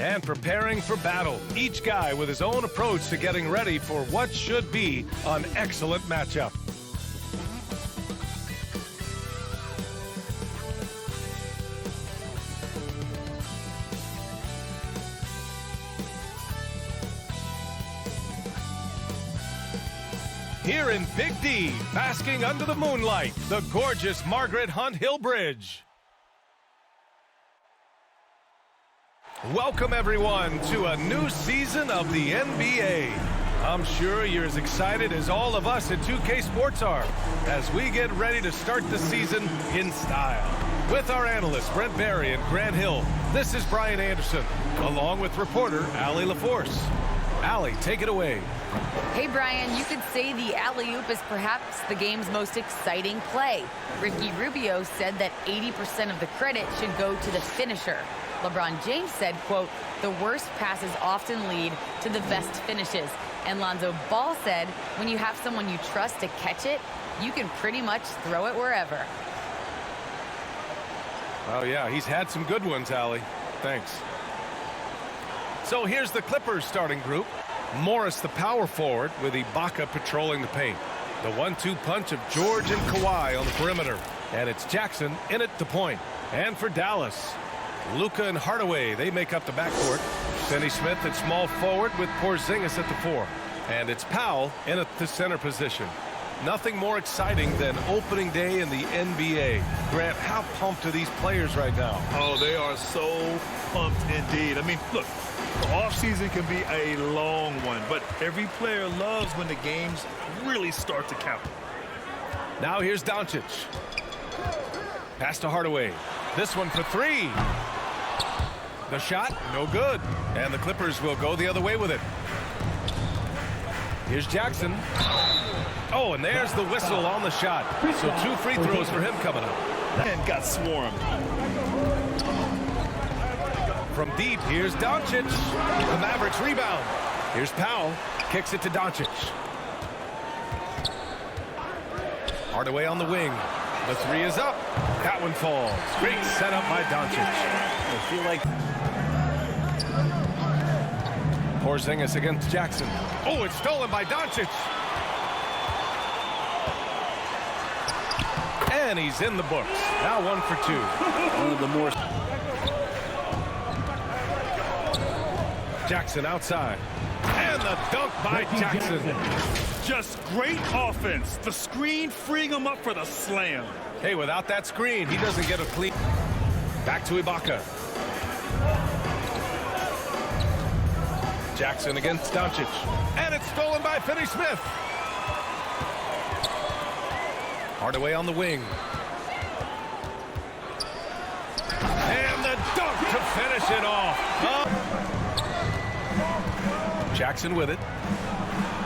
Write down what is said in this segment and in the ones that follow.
And preparing for battle, each guy with his own approach to getting ready for what should be an excellent matchup. Here in Big D, basking under the moonlight, the gorgeous Margaret Hunt Hill Bridge. Welcome, everyone, to a new season of the NBA. I'm sure you're as excited as all of us at 2K Sports are as we get ready to start the season in style. With our analysts, Brent Barry and Grant Hill, this is Brian Anderson, along with reporter Allie LaForce. Allie, take it away. Hey, Brian, you could say the alley-oop is perhaps the game's most exciting play. Ricky Rubio said that 80% of the credit should go to the finisher. LeBron James said, quote, the worst passes often lead to the best finishes. And Lonzo Ball said, when you have someone you trust to catch it, you can pretty much throw it wherever. Oh, yeah, he's had some good ones, Allie. Thanks. So here's the Clippers starting group. Morris, the power forward, with Ibaka patrolling the paint. The 1-2 punch of George and Kawhi on the perimeter. And it's Jackson in at the point. And for Dallas, Luka and Hardaway, they make up the backcourt. Finney Smith at small forward with Porzingis at the 4. And it's Powell in at the center position. Nothing more exciting than opening day in the NBA. Grant, how pumped are these players right now? Oh, they are so pumped indeed. I mean, look, the offseason can be a long one, but every player loves when the games really start to count. Now here's Doncic. Pass to Hardaway. This one for 3. The shot, no good. And the Clippers will go the other way with it. Here's Jackson. Oh, and there's the whistle on the shot. So 2 free throws for him coming up. And got swarmed. From deep, here's Doncic. The Mavericks rebound. Here's Powell. Kicks it to Doncic. Hardaway on the wing. The 3 is up. That one falls. Great setup by Doncic. I feel like Porzingis against Jackson. Oh, it's stolen by Doncic. And he's in the books. Now 1 for 2. one of the more... Jackson outside. And the dunk by Jackson. Just great offense. The screen freeing him up for the slam. Hey, without that screen, he doesn't get a clean. Back to Ibaka. Jackson against Doncic. And it's stolen by Finney Smith. Hardaway on the wing. And the dunk to finish it off. Jackson with it.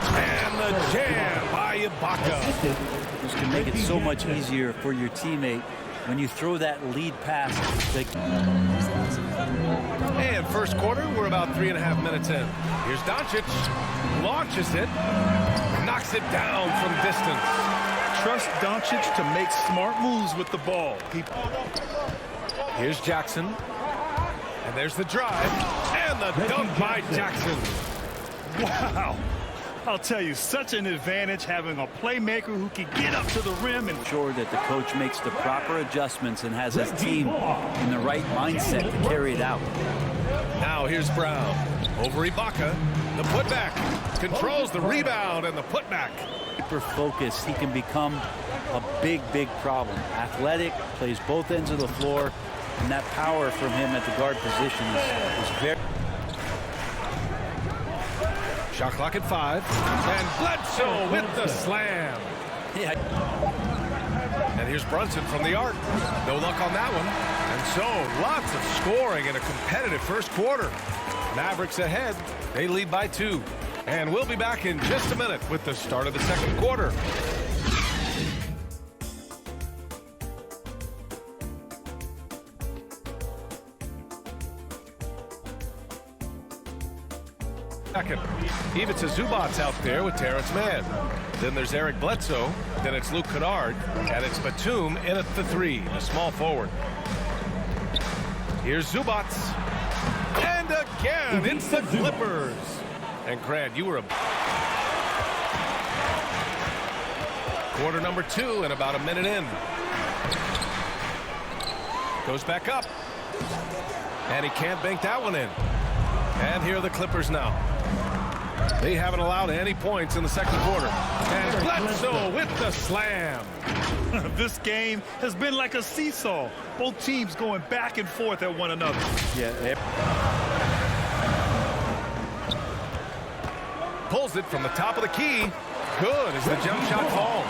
And the jam by Ibaka. This can make it so much easier for your teammate when you throw that lead pass. And first quarter, we're about 3.5 minutes in. Here's Doncic. Launches it. Knocks it down from distance. Trust Doncic to make smart moves with the ball. Here's Jackson. And there's the drive. And the dunk by Jackson. Wow. I'll tell you, such an advantage having a playmaker who can get up to the rim and ensure that the coach makes the proper adjustments and has his team in the right mindset to carry it out. Now here's Brown. Over Ibaka. The putback. Controls the rebound and the putback. Hyper focus, he can become a big, big problem. Athletic, plays both ends of the floor, and that power from him at the guard position is very... Shot clock at 5. And Bledsoe with the slam. Yeah. And here's Brunson from the arc. No luck on that one. And so, lots of scoring in a competitive first quarter. Mavericks ahead. They lead by 2. And we'll be back in just a minute with the start of the second quarter. Second. Ivica Zubac's out there with Terrence Mann. Then there's Eric Bledsoe. Then it's Luke Kennard. And it's Batum in at the 3, a small forward. Here's Zubac. And again, it's the Clippers. And Grant, you were a... Quarter number 2 and about a minute in. Goes back up. And he can't bank that one in. And here are the Clippers now. They haven't allowed any points in the second quarter. And Bledsoe with the slam. This game has been like a seesaw. Both teams going back and forth at one another. Yeah. Pulls it from the top of the key. Good as the jump shot falls.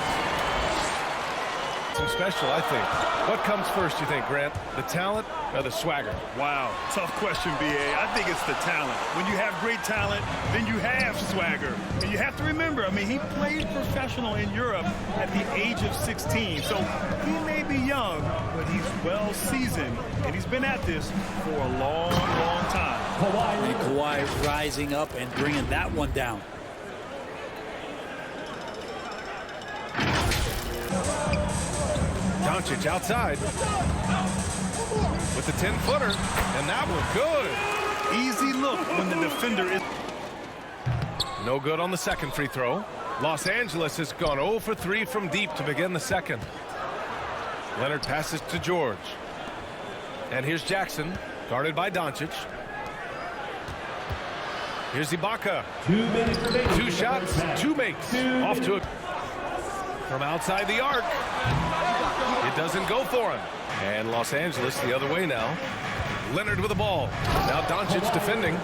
Some special, I think. What comes first, you think, Grant? The talent or the swagger? Wow, tough question, B.A. I think it's the talent. When you have great talent, then you have swagger. And you have to remember, I mean, he played professional in Europe at the age of 16. So he may be young, but he's well seasoned. And he's been at this for a long, long time. And Kawhi rising up and bringing that one down. Doncic outside with the 10-footer, and that one good. Easy look when the defender is... No good on the second free throw. Los Angeles has gone 0 for 3 from deep to begin the second. Leonard passes to George. And here's Jackson, guarded by Doncic. Here's Ibaka. 2 shots, 2 makes. Off to it from outside the arc. It doesn't go for him. And Los Angeles the other way now. Leonard with the ball. Now Doncic defending.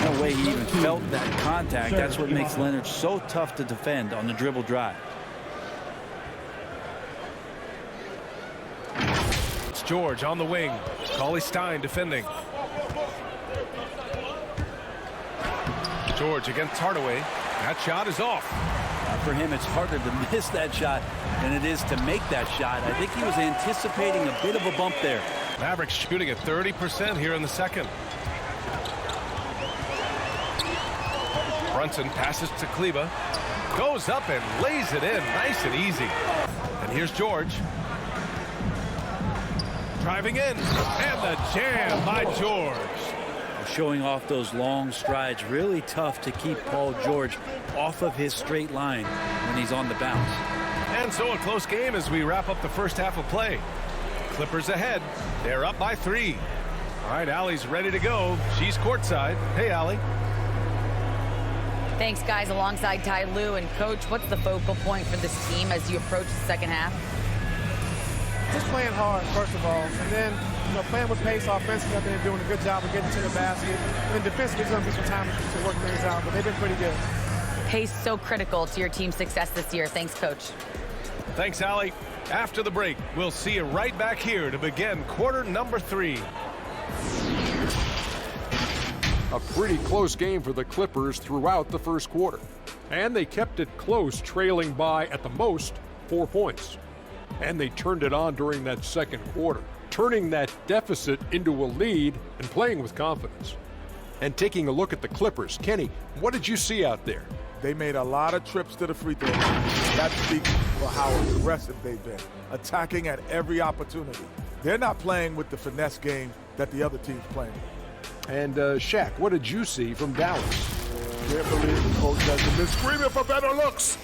No way he even felt that contact. That's what makes Leonard so tough to defend on the dribble drive. It's George on the wing. Cauley Stein defending. George against Hardaway. That shot is off. For him, it's harder to miss that shot than it is to make that shot. I think he was anticipating a bit of a bump there. Mavericks shooting at 30% here in the second. Brunson passes to Kleba. Goes up and lays it in. Nice and easy. And here's George. Driving in. And the jam by George. Showing off those long strides. Really tough to keep Paul George off of his straight line when he's on the bounce. And so a close game as we wrap up the first half of play. Clippers ahead. They're up by 3. All right, Allie's ready to go. She's courtside. Hey, Allie. Thanks, guys. Alongside Ty Lue and Coach, what's the focal point for this team as you approach the second half? Just playing hard, first of all, and then playing with pace offensively. I've been doing a good job of getting to the basket. And then defensively, there's going to be some time to work things out, but they've been pretty good. Pace so critical to your team's success this year. Thanks, Coach. Thanks, Allie. After the break, we'll see you right back here to begin quarter number 3. A pretty close game for the Clippers throughout the first quarter. And they kept it close, trailing by, at the most, 4 points. And they turned it on during that second quarter, turning that deficit into a lead and playing with confidence. And taking a look at the Clippers, Kenny, what did you see out there? They made a lot of trips to the free throw line. That speaks for how aggressive they've been, attacking at every opportunity. They're not playing with the finesse game that the other team's playing. And Shaq, what did you see from Dallas? Can't believe the coach hasn't been screaming for better looks.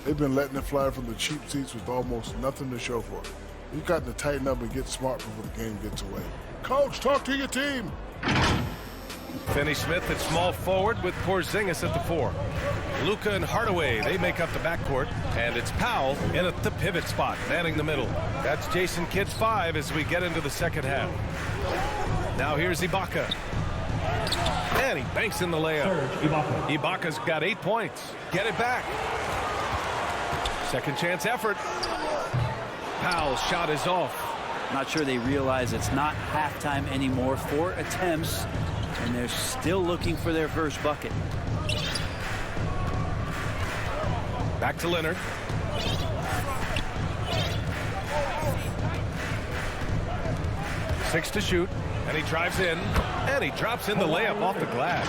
They've been letting it fly from the cheap seats with almost nothing to show for it. You've got to tighten up and get smart before the game gets away. Coach, talk to your team. Finney Smith at small forward with Porzingis at the 4. Luka and Hardaway, they make up the backcourt. And it's Powell in at the pivot spot, manning the middle. That's Jason Kidd's 5 as we get into the second half. Now here's Ibaka. And he banks in the layup. Ibaka's got 8 points. Get it back. Second chance effort. Powell's shot is off. Not sure they realize it's not halftime anymore. 4 attempts, and they're still looking for their first bucket. Back to Leonard. Six to shoot, and he drives in, and he drops in the layup off the glass.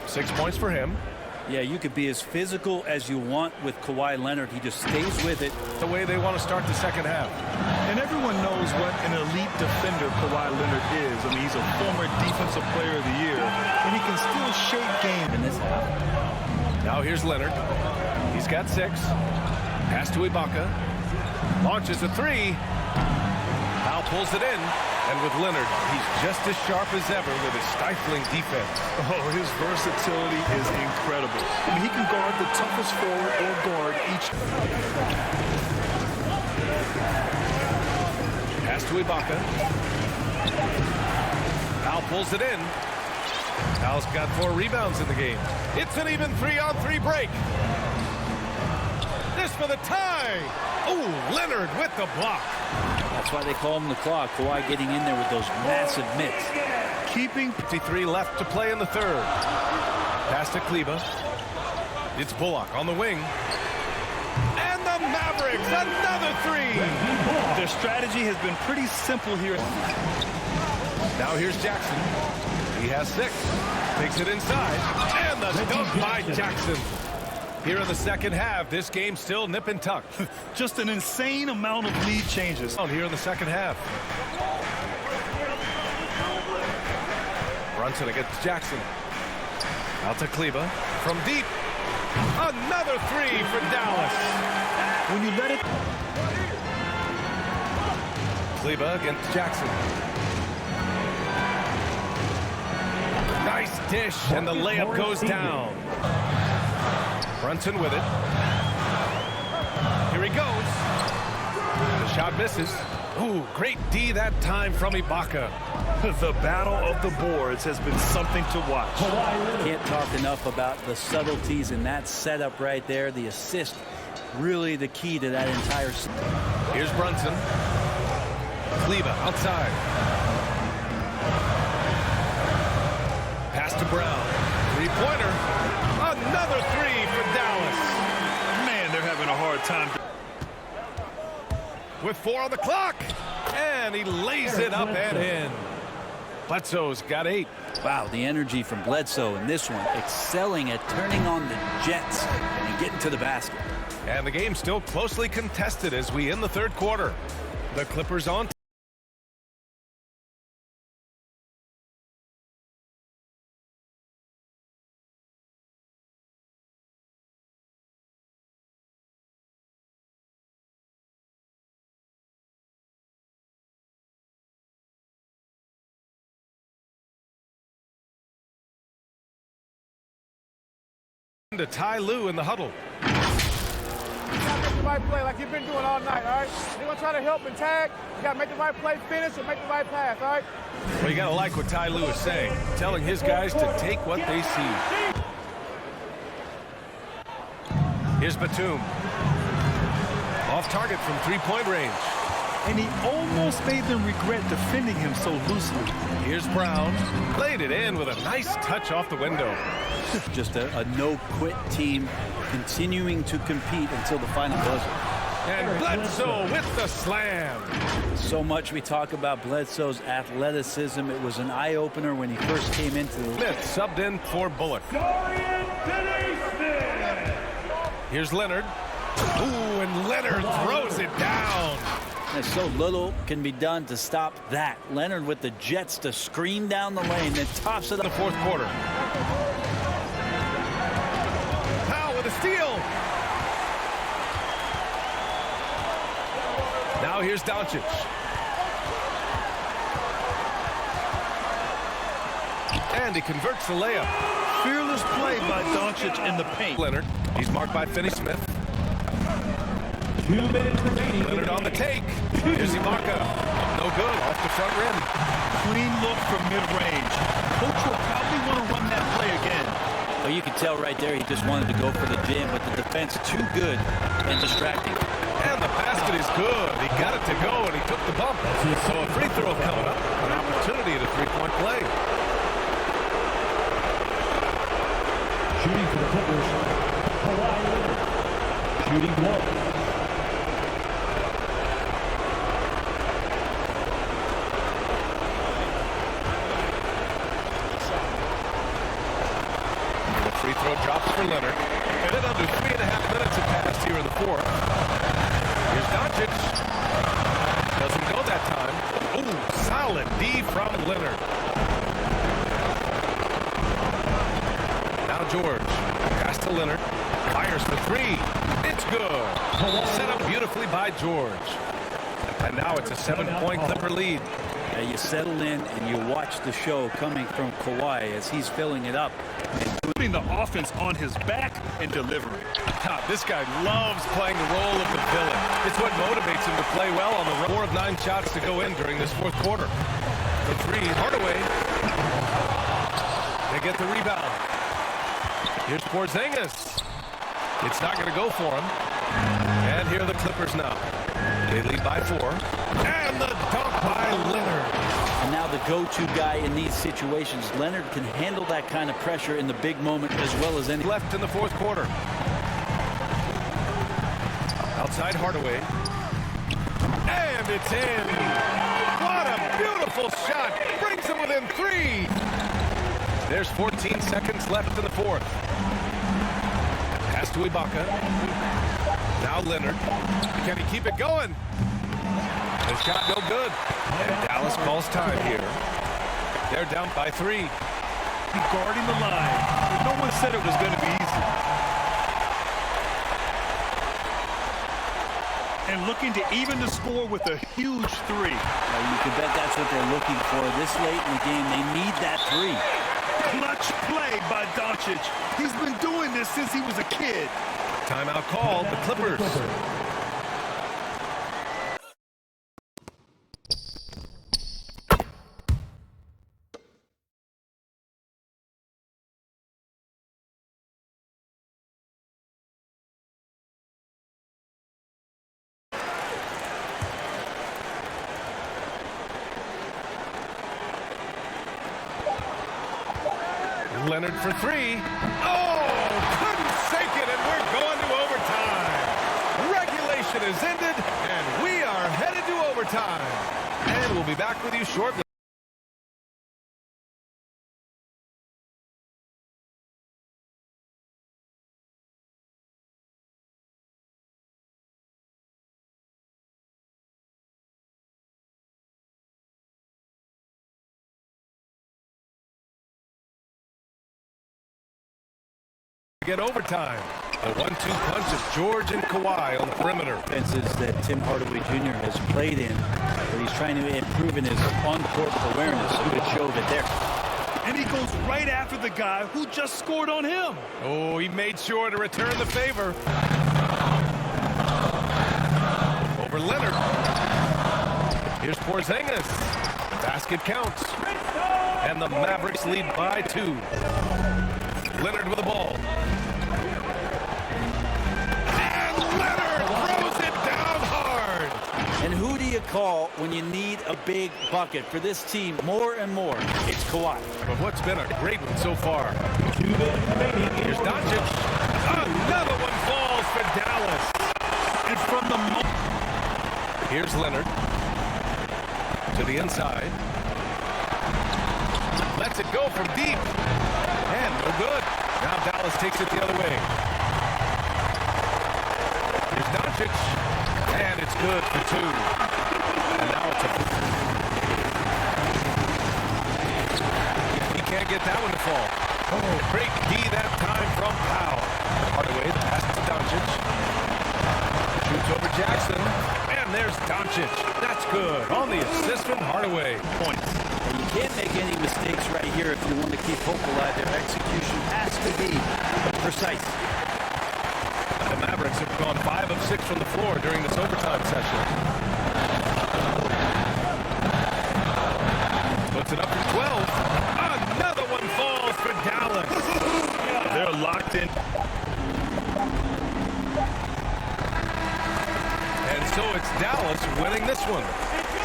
6 points for him. Yeah, you could be as physical as you want with Kawhi Leonard. He just stays with it. The way they want to start the second half. And everyone knows what an elite defender Kawhi Leonard is. I mean, he's a former Defensive Player of the Year, and he can still shape game In this half. Now here's Leonard. He's got 6. Pass to Ibaka. Launches a 3. Now pulls it in. And with Leonard, he's just as sharp as ever with his stifling defense. Oh, his versatility is incredible. I mean, he can guard the toughest forward or guard each. Pass to Ibaka. Al pulls it in. Al's got 4 rebounds in the game. It's an even 3-on-3 break. This for the tie. Oh, Leonard with the block. That's why they call him the Claw. Kawhi getting in there with those massive mitts. Keeping 53 left to play in the third. Pass to Kleba. It's Bullock on the wing. And the Mavericks, another 3. Their strategy has been pretty simple here. Now here's Jackson. He has 6. Takes it inside. And the dunk by Jackson. Here in the second half, this game's still nip and tuck. Just an insane amount of lead changes. Here in the second half. Brunson against Jackson. Out to Kleba. From deep. Another 3 for Dallas. When you let it... Kleba against Jackson. Nice dish, and the layup goes down. Brunson with it. Here he goes. The shot misses. Ooh, great D that time from Ibaka. The battle of the boards has been something to watch. Can't talk enough about the subtleties in that setup right there. The assist, really the key to that entire... Here's Brunson. Kleba outside. Pass to Brown. 3-pointer. Another 3 for Dallas. Man, they're having a hard time. With 4 on the clock. And he lays it up and in. Bledsoe's got 8. Wow, the energy from Bledsoe in this one, excelling at turning on the jets and getting to the basket. And the game's still closely contested as we end the third quarter. The Clippers on. To Ty Lue in the huddle. You gotta make the right play like you've been doing all night, all right? They're gonna try to help and tag. You gotta make the right play, finish, or make the right pass, all right? Well, you gotta like what Ty Lue is saying, telling his guys to take what they see. Here's Batum. Off target from 3-point range. And he almost made them regret defending him so loosely. Here's Brown. Laid it in with a nice touch off the window. Just a no-quit team continuing to compete until the final buzzer. And Bledsoe with the slam. So much we talk about Bledsoe's athleticism. It was an eye-opener when he first came into the... Smith subbed in for Bullock. Here's Leonard. Ooh, and Leonard throws it down. And so little can be done to stop that. Leonard with the jets to scream down the lane, then tops it up. In the fourth quarter. Powell with a steal. Now here's Doncic. And he converts the layup. Fearless play by Doncic in the paint. Leonard. He's marked by Finney-Smith. Leonard on the take. Here's Ibaka. No good. Off the front rim. Clean look from mid-range. Coach will probably want to run that play again. Well, you could tell right there he just wanted to go for the jam, but the defense too good and distracting. And the basket is good. He got it to go, and he took the bump. So a free throw coming up. An opportunity at a three-point play. Shooting for the Clippers, Kawhi Leonard. Shooting blow. Free throw drops for Leonard. And then under 3.5 minutes have passed here in the fourth. Here's Doncic. Doesn't go that time. Ooh, solid D from Leonard. Now George. Pass to Leonard. Fires for three. It's good. Set up beautifully by George. And now it's a 7-point Clipper lead. You settle in and you watch the show coming from Kawhi as he's filling it up. Putting the offense on his back and delivering. This guy loves playing the role of the villain. It's what motivates him to play well on the run. 4 of 9 shots to go in during this fourth quarter. The three, Hardaway. They get the rebound. Here's Porzingis. It's not going to go for him. And here are the Clippers now. They lead by 4. And the dunk by Leonard. And now the go-to guy in these situations. Leonard can handle that kind of pressure in the big moment as well as any. Left in the fourth quarter. Outside Hardaway. And it's in. What a beautiful shot. Brings him within 3. There's 14 seconds left in the fourth. Pass to Ibaka. Now Leonard. Can he keep it going? The shot no good. And Dallas calls time here. They're down by 3. Guarding the line. No one said it was going to be easy. And looking to even the score with a huge 3. You can bet that's what they're looking for this late in the game. They need that 3. Clutch play by Doncic. He's been doing this since he was a kid. Timeout called. The Clippers. Leonard for 3. Oh, couldn't sink it, and we're going to overtime. Regulation is ended, and we are headed to overtime. And we'll be back with you shortly. Get overtime. The 1-2 punch of George and Kawhi on the perimeter. Fences that Tim Hardaway Jr. has played in, but he's trying to improve in his on-court awareness. A good show that there. And he goes right after the guy who just scored on him. Oh, he made sure to return the favor. Over Leonard. Here's Porzingis. Basket counts. And the Mavericks lead by 2. Leonard with the ball. And Leonard throws it down hard. And who do you call when you need a big bucket? For this team, more and more, it's Kawhi. But what's been a great one so far? Here's Doncic. Another one falls for Dallas. And from the moment. Here's Leonard. To the inside. Lets it go from deep. And no good. Now Dallas takes it the other way. Here's Doncic. And it's good for 2. And now it's a... He can't get that one to fall. Oh, great D that time from Powell. Hardaway, pass to Doncic. Shoots over Jackson. And there's Doncic. That's good. On the assist from Hardaway. Points. You can't make any mistakes right here if you want to keep hope alive. Their execution has to be precise. The Mavericks have gone 5 of 6 from the floor during this overtime session. Puts it up to 12. Another one falls for Dallas. They're locked in. And so it's Dallas winning this one.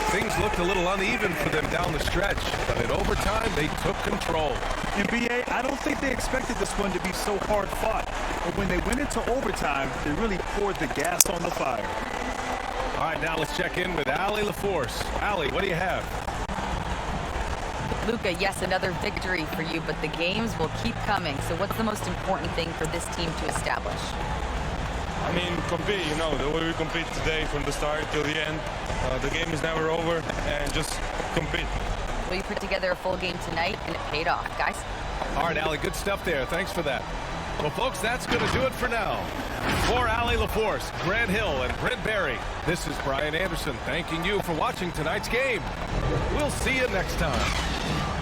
Things looked a little uneven for them down the stretch, but in overtime, they took control. NBA, I don't think they expected this one to be so hard fought. But when they went into overtime, they really poured the gas on the fire. All right, now let's check in with Allie LaForce. Allie, what do you have? Luka, yes, another victory for you, but the games will keep coming. So what's the most important thing for this team to establish? I mean, compete, the way we compete today from the start till the end. The game is never over, and just compete. Well, you put together a full game tonight, and it paid off, guys. All right, Allie, good stuff there. Thanks for that. Well, folks, that's going to do it for now. For Allie LaForce, Grant Hill, and Brent Barry, this is Brian Anderson thanking you for watching tonight's game. We'll see you next time.